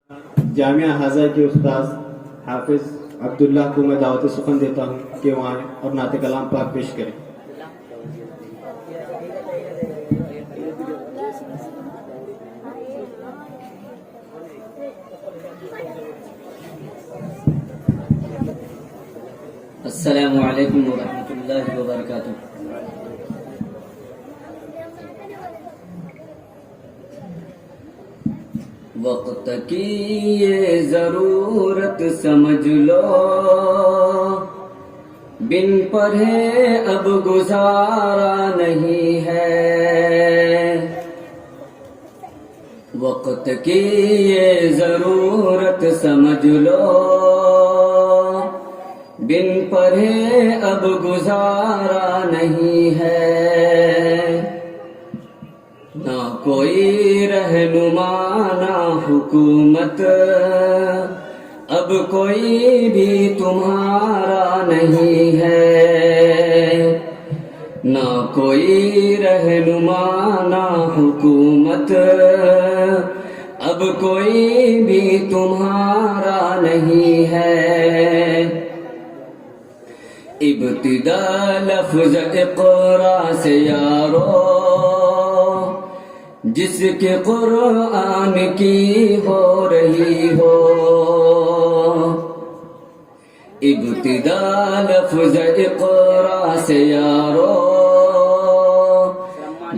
جامعہ حاضر کے استاذ حافظ عبداللہ کو میں دعوت سخن دیتا ہوں کہ وہ آئیں اور نعت کلام پاک پیش کریں۔ السلام علیکم ورحمۃ اللہ وبرکاتہ۔ وقت کی یہ ضرورت سمجھ لو، بن پڑھے اب گزارا نہیں ہے۔ وقت کی یہ ضرورت سمجھ لو، بن پڑھے اب گزارا نہیں ہے۔ نہ کوئی رہنما نہ حکومت، اب کوئی بھی تمہارا نہیں ہے۔ نہ کوئی رہنما نہ حکومت، اب کوئی بھی تمہارا نہیں ہے۔ ابتدا لفظ اقرا سے یارو، جس کے قرآن کی ہو رہی ہو۔ ابتدا لفظ اقرا سے یارو،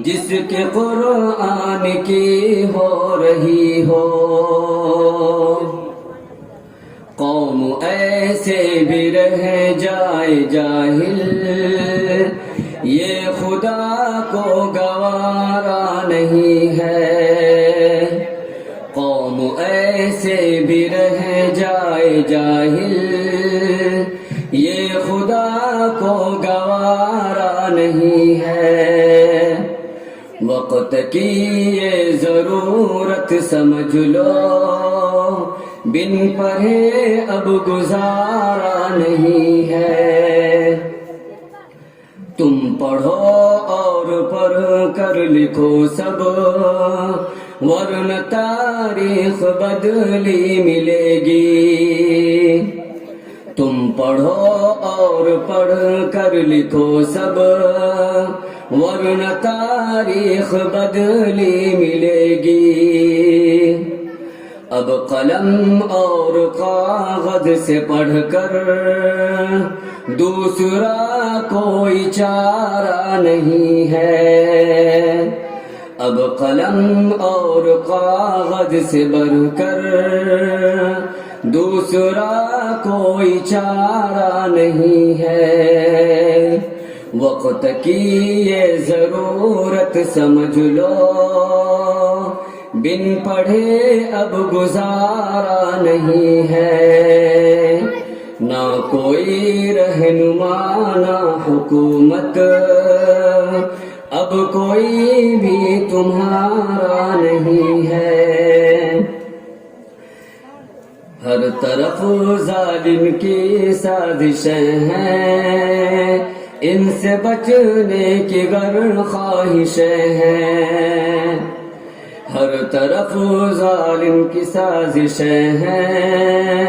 جس کے قرآن کی ہو رہی ہو۔ قوم ایسے بھی رہ جائے جاہل، یہ خدا کو گوارا نہیں ہے۔ قوم ایسے بھی رہ جائے جاہل، یہ خدا کو گوارا نہیں ہے۔ وقت کی یہ ضرورت سمجھ لو، بن پڑھے اب گزارا نہیں ہے۔ تم پڑھو اور پڑھ کر لکھو سب، ورنہ تاریخ بدلی ملے گی۔ تم پڑھو اور پڑھ کر لکھو سب، ورنہ تاریخ بدلی ملے گی۔ اب قلم اور کاغذ سے پڑھ کر دوسرا کوئی چارہ نہیں ہے۔ اب قلم اور کاغذ سے بڑھ کر دوسرا کوئی چارہ نہیں ہے۔ وقت کی یہ ضرورت سمجھ لو، بن پڑھے اب گزارا نہیں ہے۔ نہ کوئی رہنما نہ حکومت، اب کوئی بھی تمہارا نہیں ہے۔ ہر طرف ظالم کی سازشیں ہیں، ان سے بچنے کی گر خواہشیں ہیں۔ ہر طرف ظالم کی سازشیں ہیں،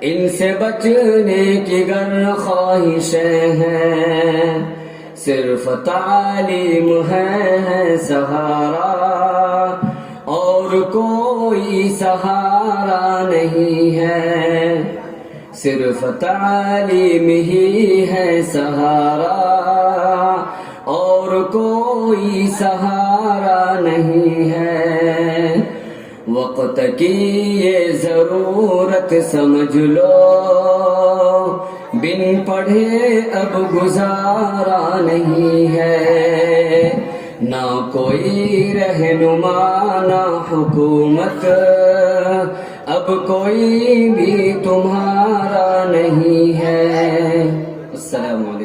ان سے بچنے کی گر خواہشیں ہیں۔ صرف تعلیم ہے سہارا، اور کوئی سہارا نہیں ہے۔ صرف تعلیم ہی ہے سہارا، اور کوئی سہارا نہیں ہے۔ وقت کی یہ ضرورت سمجھ لو، بن پڑھے اب گزارا نہیں ہے۔ نہ کوئی رہنما نہ حکومت، اب کوئی بھی تمہارا نہیں ہے۔ السلام علیکم۔